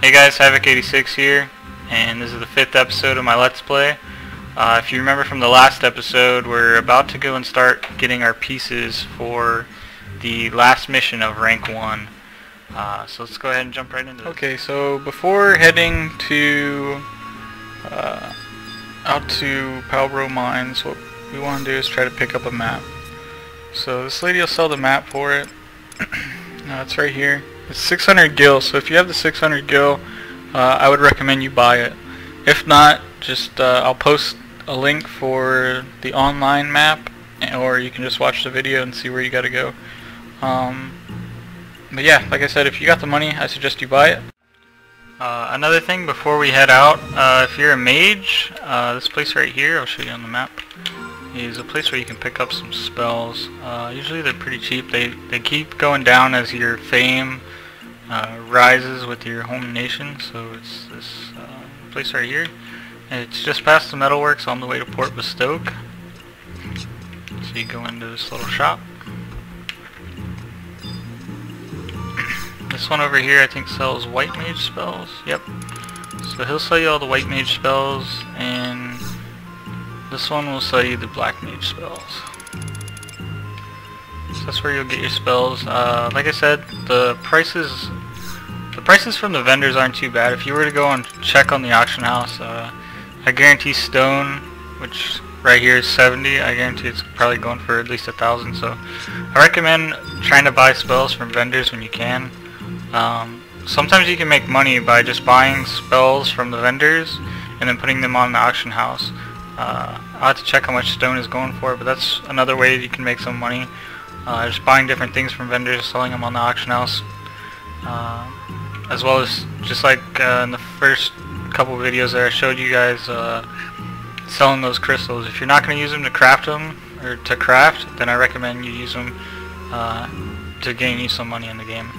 Hey guys, FFXI here, and this is the 5th episode of my Let's Play. If you remember from the last episode, we're about to go and start getting our pieces for the last mission of rank 1. So let's go ahead and jump right into it. Okay, so before heading to out to Palborough Mines, what we want to do is try to pick up a map. So this lady will sell the map for it. It's right here. It's 600 gil, so if you have the 600 gil, I would recommend you buy it. If not, just I'll post a link for the online map, or you can just watch the video and see where you gotta go. But yeah, like I said, if you got the money, I suggest you buy it. Another thing before we head out, if you're a mage, this place right here, I'll show you on the map, is a place where you can pick up some spells. Usually they're pretty cheap. They keep going down as your fame rises with your home nation. So it's this place right here. It's just past the metalworks on the way to Port Bastoke. So you go into this little shop. This one over here I think sells white mage spells. Yep. So he'll sell you all the white mage spells, and this one will sell you the black mage spells. So that's where you'll get your spells. Like I said, the prices from the vendors aren't too bad. If you were to go and check on the auction house, I guarantee stone, which right here is 70, I guarantee it's probably going for at least 1,000. So I recommend trying to buy spells from vendors when you can. Sometimes you can make money by just buying spells from the vendors and then putting them on the auction house. I'll have to check how much stone is going for, but that's another way you can make some money. Just buying different things from vendors, selling them on the auction house. As well as, just like in the first couple videos there, I showed you guys selling those crystals. If you're not going to use them to craft them, or to craft, then I recommend you use them to gain you some money in the game.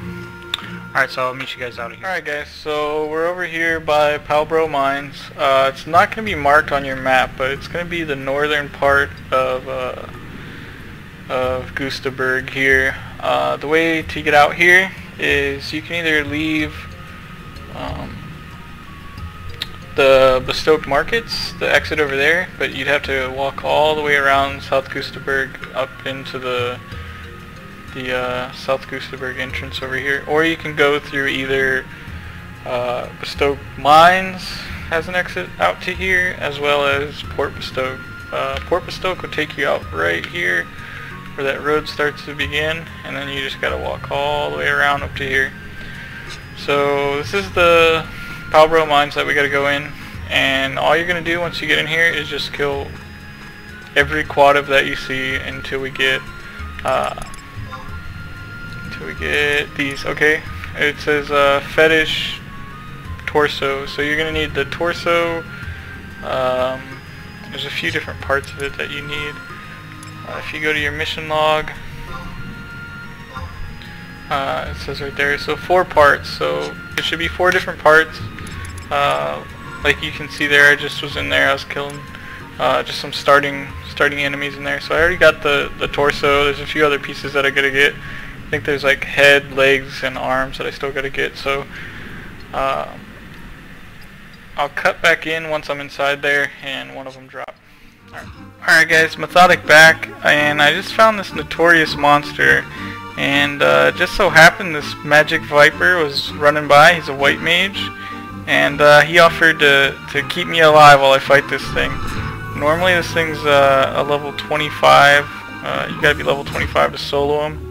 Alright, so I'll meet you guys out of here. Alright guys, so we're over here by Palborough Mines. It's not going to be marked on your map, but it's going to be the northern part of Gustaberg here. The way to get out here is you can either leave the Bastoke markets, the exit over there, but you'd have to walk all the way around South Gustaberg up into the South Gustaberg entrance over here, or you can go through either Backdoor Mines has an exit out to here, as well as Port Bastoke. Port Bastoke will take you out right here where that road starts to begin, and then you just gotta walk all the way around up to here. So this is the Palborough Mines that we gotta go in, and all you're gonna do once you get in here is just kill every QUADAV that you see until we get these. Okay, it says fetish torso, so you're gonna need the torso. There's a few different parts of it that you need. If you go to your mission log, it says right there, so 4 parts, so it should be 4 different parts. Like you can see there, I just was in there, I was killing just some starting enemies in there. So I already got the torso. There's a few other pieces that I gotta get. I think there's like head, legs, and arms that I still gotta get, so I'll cut back in once I'm inside there and one of them drop. Alright guys, Methodic back, and I just found this notorious monster, and just so happened this Magicviper was running by. He's a white mage, and he offered to keep me alive while I fight this thing. Normally this thing's a level 25, you gotta be level 25 to solo him.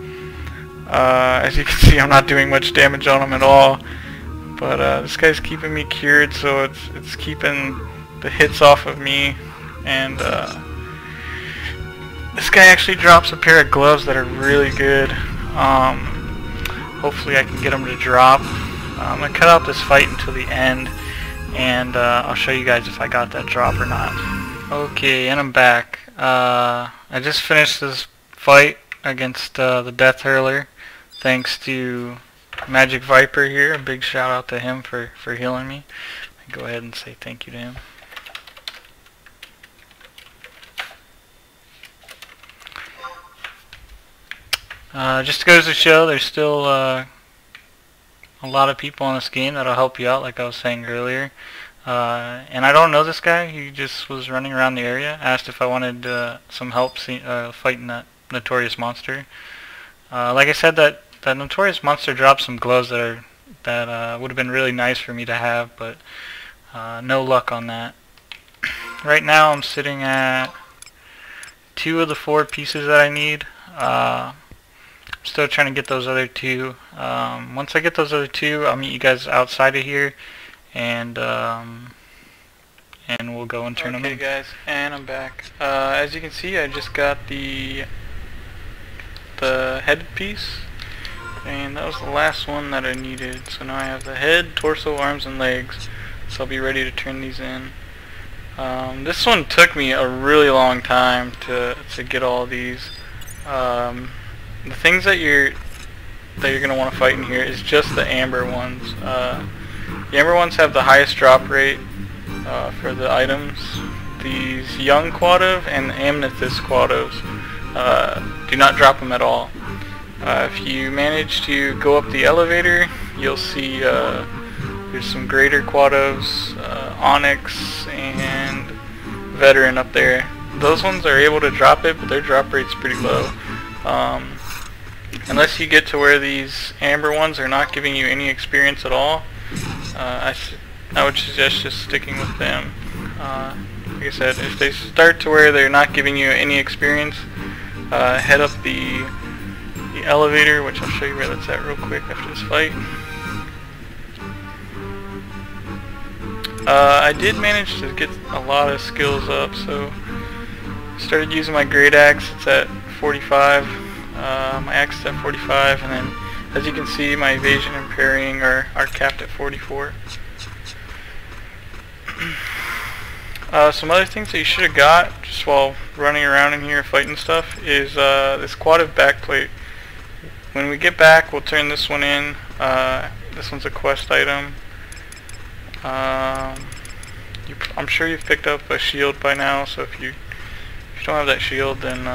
As you can see, I'm not doing much damage on him at all, but this guy's keeping me cured, so it's keeping the hits off of me. And this guy actually drops a pair of gloves that are really good. Hopefully I can get them to drop. I'm going to cut out this fight until the end, and I'll show you guys if I got that drop or not. Okay, and I'm back. I just finished this fight against the Death Hurler, thanks to Magicviper here. A big shout out to him for healing me. Go ahead and say thank you to him. Just goes to show there's still a lot of people in this game that'll help you out, like I was saying earlier. And I don't know this guy. He just was running around the area, asked if I wanted some help fighting that notorious monster. Like I said, that notorious monster dropped some gloves that would have been really nice for me to have, but no luck on that. Right now I'm sitting at 2 of the 4 pieces that I need. I'm still trying to get those other 2. Once I get those other 2, I'll meet you guys outside of here, and we'll go and turn them in. Okay guys, and I'm back. As you can see, I just got the head piece, and that was the last one that I needed. So now I have the head, torso, arms, and legs, so I'll be ready to turn these in. This one took me a really long time to get all these. The things that you're gonna want to fight in here is just the amber ones. The amber ones have the highest drop rate for the items. These young QUADAV and the amethyst QUADAVs do not drop them at all. If you manage to go up the elevator, you'll see there's some greater QUADAVs, onyx and veteran up there. Those ones are able to drop it, but their drop rate's pretty low. Unless you get to where these amber ones are not giving you any experience at all, I would suggest just sticking with them. Like I said, if they start to where they're not giving you any experience, head up the elevator, which I'll show you where that's at real quick after this fight. I did manage to get a lot of skills up, so started using my great axe. It's at 45. My axe is at 45, and then as you can see, my evasion and parrying are capped at 44. Some other things that you should have got just while running around in here fighting stuff is this QUADAV backplate. When we get back, we'll turn this one in. This one's a quest item. I'm sure you've picked up a shield by now, so if you don't have that shield, then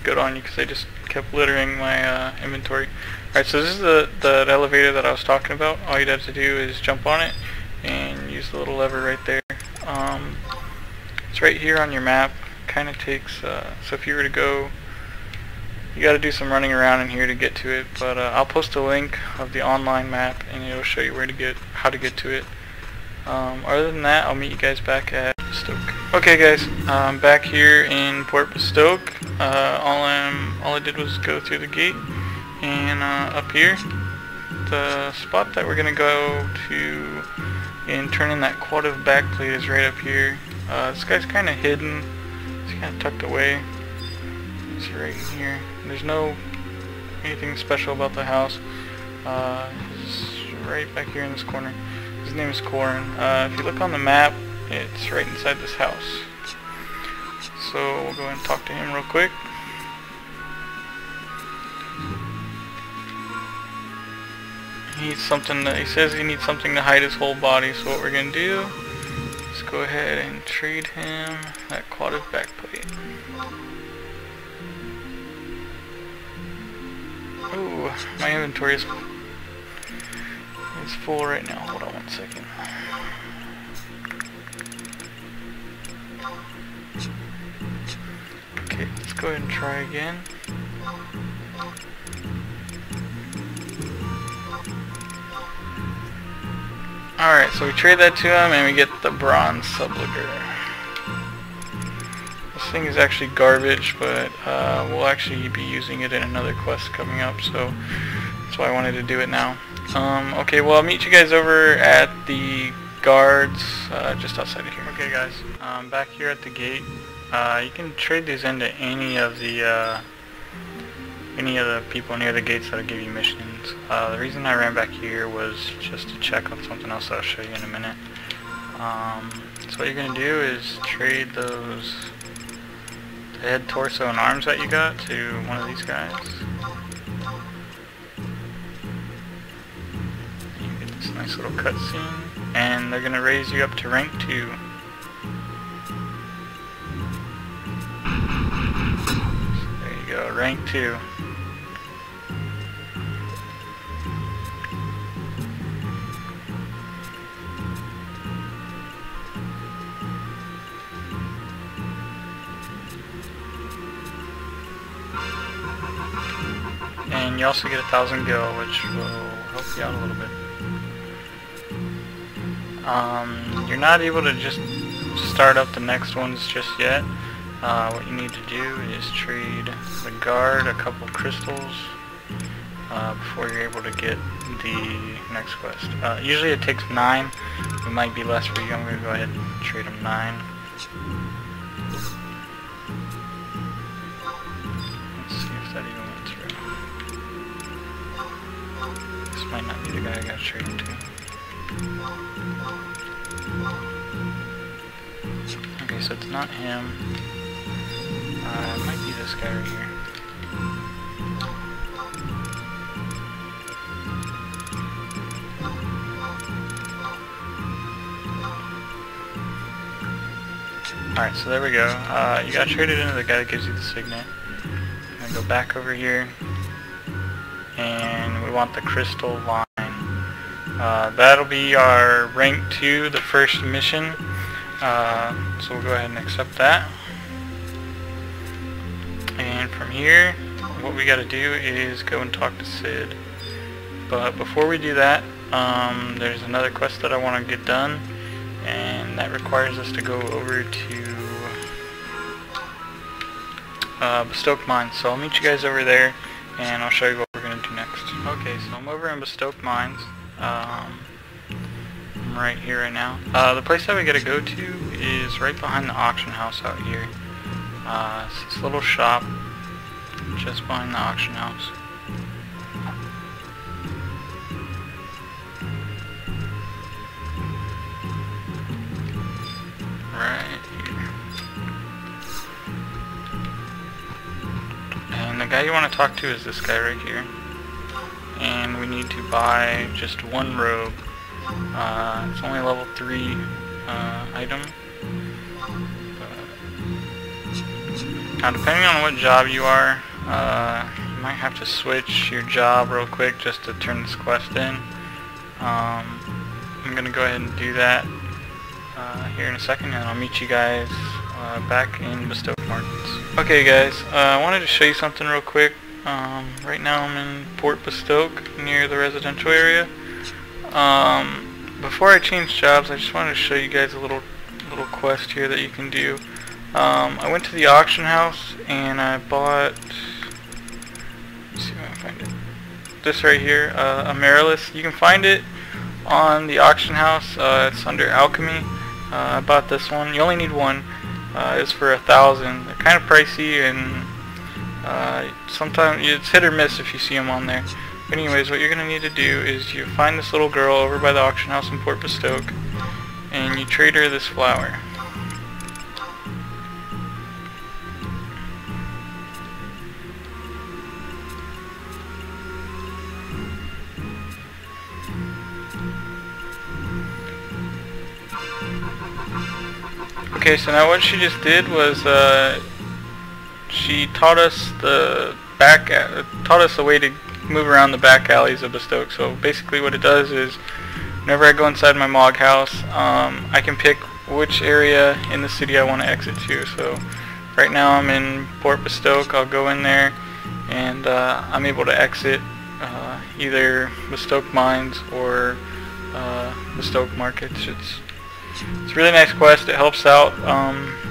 good on you, because I just kept littering my inventory. Alright, so this is the elevator that I was talking about. All you'd have to do is jump on it and use the little lever right there. It's right here on your map. Kind of takes, so if you were to go, you got to do some running around in here to get to it, but I'll post a link of the online map and it'll show you how to get to it. Other than that, I'll meet you guys back at Stoke. Okay guys, I'm back here in Port Stoke. All I did was go through the gate, and up here, the spot that we're gonna go to and turn in that QUADAV backplate is right up here. This guy's kind of hidden. He's kind of tucked away. He's right in here. There's anything special about the house. He's right back here in this corner. His name is Corin. If you look on the map, it's right inside this house. So we'll go and talk to him real quick. He says he needs something to hide his whole body. So what we're gonna do is go ahead and trade him that QUADAV backplate. Ooh, my inventory is full right now. Hold on one second. Okay, let's go ahead and try again. Alright, so we trade that to him and we get the bronze subliger. This thing is actually garbage, but we'll actually be using it in another quest coming up, so that's why I wanted to do it now. Okay, well, I'll meet you guys over at the guards just outside of here. Okay guys, back here at the gate. You can trade these into any of the people near the gates that'll give you missions. The reason I ran back here was just to check on something else that I'll show you in a minute. So what you're going to do is trade the head, torso, and arms that you got to one of these guys. You get this nice little cutscene, and they're going to raise you up to rank 2. Rank 2. and you also get 1,000 gil, which will help you out a little bit. You're not able to just start up the next ones just yet. What you need to do is trade the guard a couple crystals before you're able to get the next quest. Usually it takes 9. It might be less for you. I'm going to go ahead and trade them 9. Let's see if that even went through. This might not be the guy I got to trade him to. Okay, so it's not him. It might be this guy right here. Alright, so there we go. You got traded into the guy that gives you the signet. I'm going to go back over here. And we want the crystal line. That'll be our rank 2, the first mission. So we'll go ahead and accept that. And from here, what we got to do is go and talk to Sid. But before we do that, there's another quest that I want to get done, and that requires us to go over to Backdoor Mines. So I'll meet you guys over there, and I'll show you what we're going to do next. Okay, so I'm over in Backdoor Mines. I'm right here right now. The place that we got to go to is right behind the auction house out here. It's this little shop just behind the auction house. Right here. And the guy you want to talk to is this guy right here. And we need to buy just one robe. It's only a level 3 item. Now depending on what job you are, you might have to switch your job real quick just to turn this quest in. I'm going to go ahead and do that here in a second, and I'll meet you guys back in Backdoor Markets. Okay guys, I wanted to show you something real quick. Right now I'm in Port Backdoor near the residential area. Before I change jobs, I just wanted to show you guys a little quest here that you can do. I went to the auction house and I bought, let's see if I can find it, this right here, a Amaryllis. You can find it on the auction house. It's under alchemy. I bought this one. You only need one. It's for 1,000. They're kind of pricey, and sometimes it's hit or miss if you see them on there. But anyways, what you're going to need to do is you find this little girl over by the auction house in Port Backdoor, and you trade her this flower. Okay, so now what she just did was she taught us a way to move around the back alleys of Backdoor. So basically what it does is whenever I go inside my Mog House, I can pick which area in the city I want to exit to. So right now I'm in Port Backdoor. I'll go in there and I'm able to exit either Backdoor Mines or Backdoor Markets. It's a really nice quest. It helps out.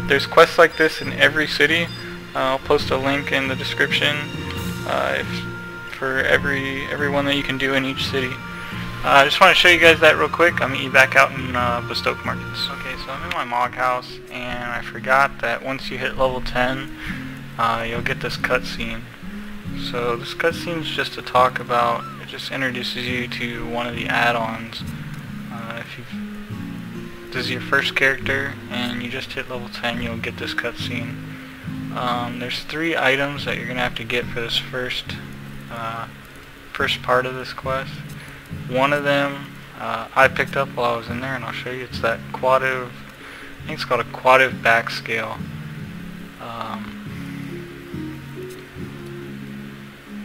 There's quests like this in every city. I'll post a link in the description for every one that you can do in each city. I just want to show you guys that real quick. I'll meet you back out in Backdoor Markets. Okay, so I'm in my Mog House, and I forgot that once you hit level 10, you'll get this cutscene. So this cutscene is just to talk about. It just introduces you to one of the add-ons. This is your first character and you just hit level 10, you'll get this cutscene. There's 3 items that you're gonna have to get for this first part of this quest. One of them I picked up while I was in there, and I'll show you. It's that QUADAV. I think it's called a QUADAV back scale.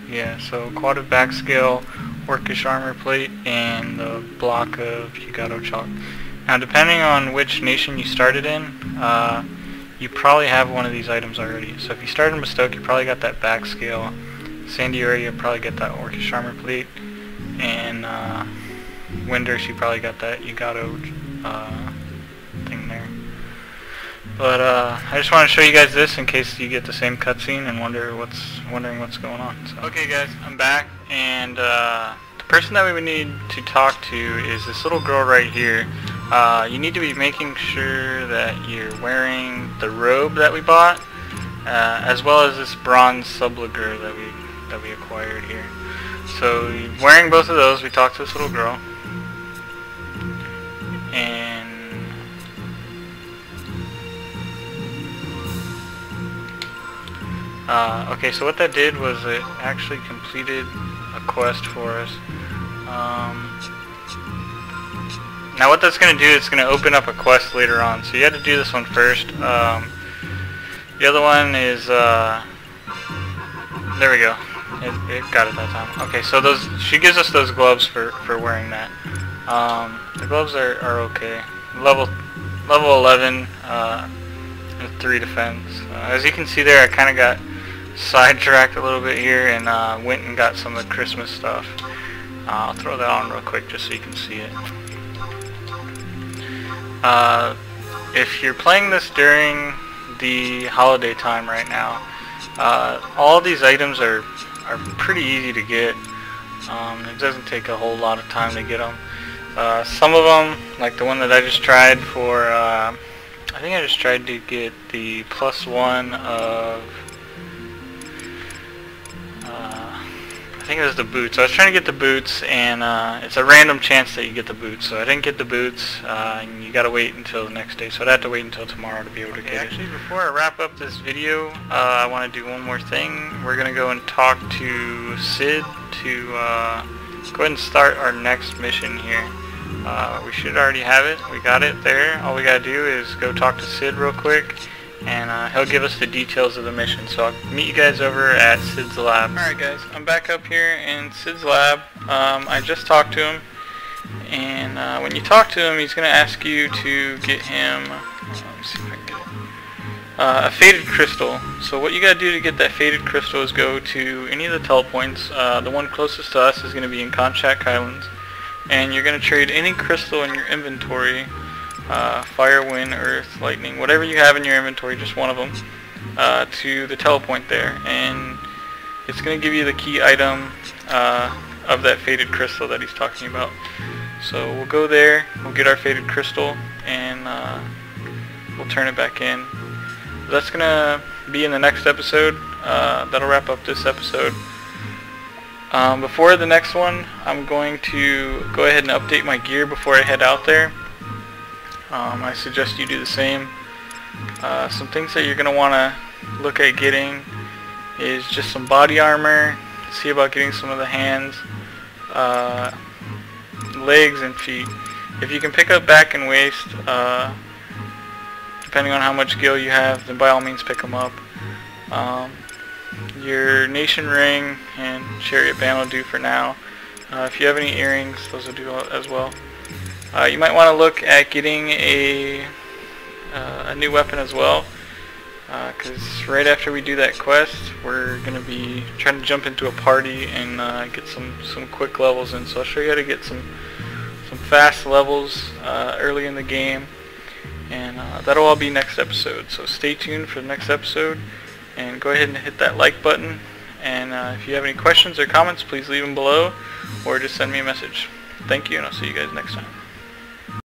Yeah, so QUADAV back scale, orcish armor plate, and the block of Yugato chalk. Now depending on which nation you started in, you probably have one of these items already. So if you started in Backdoor, you probably got that back scale. Sandiora, you'll probably get that Orcish armor plate, and Windurst, you probably got that Yagato thing there. But I just want to show you guys this in case you get the same cutscene and wondering what's going on. So. Okay guys, I'm back, and the person that we would need to talk to is this little girl right here. You need to be making sure that you're wearing the robe that we bought, as well as this bronze subliger that we acquired here. So wearing both of those, we talked to this little girl, and okay, so what that did was it actually completed a quest for us. Now what that's going to do is it's going to open up a quest later on, so you had to do this one first. The other one is, there we go, it got it that time. Okay, so she gives us those gloves for wearing that. The gloves are okay. Level 11, and 3 defense. As you can see there, I kind of got sidetracked a little bit here and went and got some of the Christmas stuff. I'll throw that on real quick just so you can see it. If you're playing this during the holiday time right now, all these items are pretty easy to get. It doesn't take a whole lot of time to get them. Some of them, like the one that I just tried for, I think I just tried to get the +1 of, I think it was the boots. I was trying to get the boots, and it's a random chance that you get the boots. So I didn't get the boots, and you gotta wait until the next day. So I'd have to wait until tomorrow to be able to get it. Actually, before I wrap up this video, I want to do one more thing. We're gonna go and talk to Sid to go ahead and start our next mission here. We should already have it. We got it there. All we gotta do is go talk to Sid real quick, and he'll give us the details of the mission. So I'll meet you guys over at Sid's lab. Alright guys, I'm back up here in Sid's lab. I just talked to him, and when you talk to him, he's going to ask you to get him, let me see if I can get it, a faded crystal. So what you got to do to get that faded crystal is go to any of the telepoints. The one closest to us is going to be in Konchak Islands, and you're going to trade any crystal in your inventory, fire, wind, earth, lightning, whatever you have in your inventory, just one of them, to the telepoint there, and it's going to give you the key item of that faded crystal that he's talking about. So we'll go there, we'll get our faded crystal, and we'll turn it back in. That's going to be in the next episode. That'll wrap up this episode. Before the next one, I'm going to go ahead and update my gear before I head out there. I suggest you do the same. Some things that you're going to want to look at getting is just some body armor. See about getting some of the hands, legs, and feet. If you can pick up back and waist, depending on how much gil you have, then by all means pick them up. Your nation ring and chariot band will do for now. If you have any earrings, those will do as well. You might want to look at getting a new weapon as well, because right after we do that quest, we're going to be trying to jump into a party and get some quick levels in. So I'll show you how to get some fast levels early in the game, and that'll all be next episode. So stay tuned for the next episode, and go ahead and hit that like button. And if you have any questions or comments, please leave them below, or just send me a message. Thank you, and I'll see you guys next time.